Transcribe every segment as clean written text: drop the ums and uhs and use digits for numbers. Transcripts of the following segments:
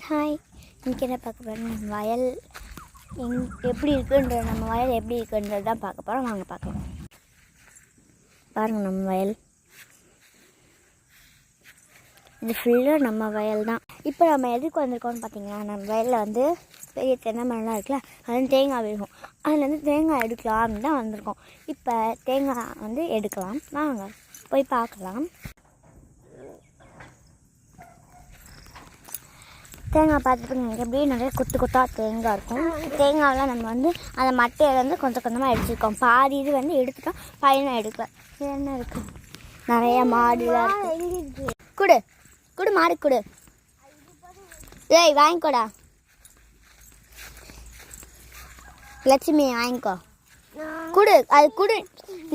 Hi, இன்றைக்கி என்ன பார்க்க போகிறோம்? நம்ம வயல் எப்படி இருக்குன்ற நம்ம வயல் எப்படி இருக்குன்றது தான் பார்க்க போகிறோம். வாங்க பார்க்கலாம். பாருங்கள், நம்ம வயல் இது ஃபுல்லாக நம்ம வயல் தான். இப்போ நம்ம எதுக்கு வந்திருக்கோம்னு பார்த்தீங்கன்னா, நம்ம வயலில் வந்து பெரிய தென்னை மரம்லாம் இருக்குல்ல, அது தேங்காய் விழுகும். அதுலேருந்து தேங்காய் எடுக்கலாம் அப்படின்னு தான் வந்திருக்கோம். இப்போ தேங்காய் வந்து எடுக்கலாம். வாங்க போய் பார்க்கலாம். தேங்காய் பார்த்துட்டு எனக்கு எப்படியே நிறைய கொத்து கொத்தாக தேங்காய் இருக்கும். தேங்காயெலாம் நம்ம வந்து அந்த மட்டையிலேருந்து கொஞ்சம் கொஞ்சமாக எடுத்துருக்கோம். பாதி இது வந்து எடுத்துட்டோம், பையனை எடுக்கல. இது என்ன இருக்குது? நிறைய மாடுலாம் இருக்குது. கொடு கொடு, மாடு கொடு. ஏய், வாங்கிக்கோடா லட்சுமி, வாங்கிக்கோ. கொடு, அது கொடு.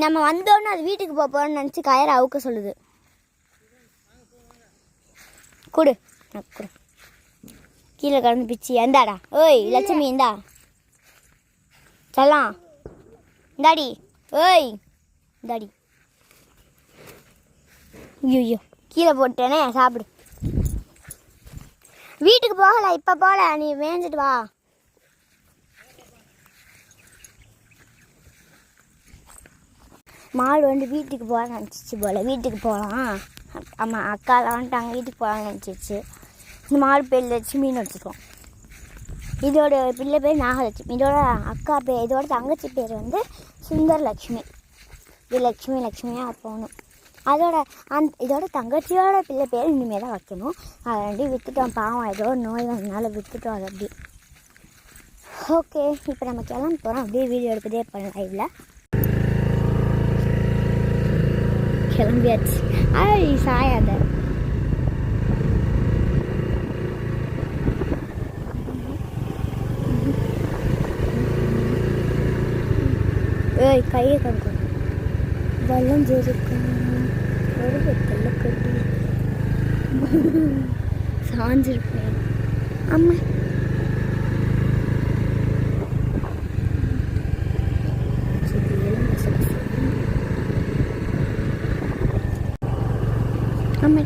நம்ம வந்தோடனே அது வீட்டுக்கு போகிறோன்னு நினச்சி கயிறை அவுக்க சொல்லுது. கொடு, கொடு. கீழே கடந்து பிச்சு எந்தாடா. ஓய் லட்சுமி, இந்தா சொல்லலாம். இந்தாடி. ஓய் இந்தாடி. ஐயோ, கீழே போட்டேனே, சாப்பிடு. வீட்டுக்கு போகல, இப்போ போகல, நீ வேஞ்சிட்டு வா. மாடு வந்து வீட்டுக்கு போக நினச்சிச்சு போல. வீட்டுக்கு போகலாம். ஆமாம், அக்காலாம் வந்துட்டாங்க, வீட்டுக்கு போகலான்னு நினச்சிச்சு. இந்த மாடு பேர் லட்சுமின்னு வச்சுருக்கோம். இதோட பிள்ளை பேர் நாகலட்சுமி. இதோட அக்கா பேர், இதோட தங்கச்சி பேர் வந்து சுந்தரலட்சுமி. இது லட்சுமியாக போகணும். இதோட தங்கச்சியோட பிள்ளை பேர் இனிமேல் தான் வைக்கணும். அதை ரெண்டி விற்றுட்டோம். பாவம், ஏதோ நோய் வந்ததுனால விற்றுட்டோம். அது அப்படி. ஓகே, இப்போ நம்ம கிளம்ப போகிறோம். அப்படியே வீடியோ எடுக்கதே பண்ண லைவில் கிளம்பியாச்சு. சாயாத. ஏய், கையை கணக்கு வெள்ளம் ஜெயிக்கும். ஒரு வெத்தலை கட்டி சாஞ்சிருப்பேன். அம்மா, அம்மா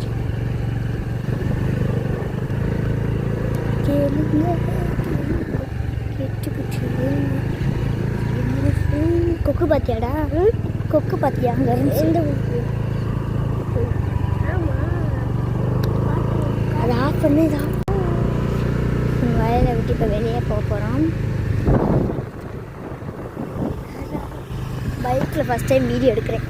கொக்கு பாத்தியாடா? கொக்கு பாத்தியா? அங்கே எந்த அது ஆஃப் பண்ணிதான். வயலை விட்டு இப்போ வெளியே போக போகிறோம். பைக்கில் ஃபஸ்ட் டைம் வீடியோ எடுக்கிறேன்.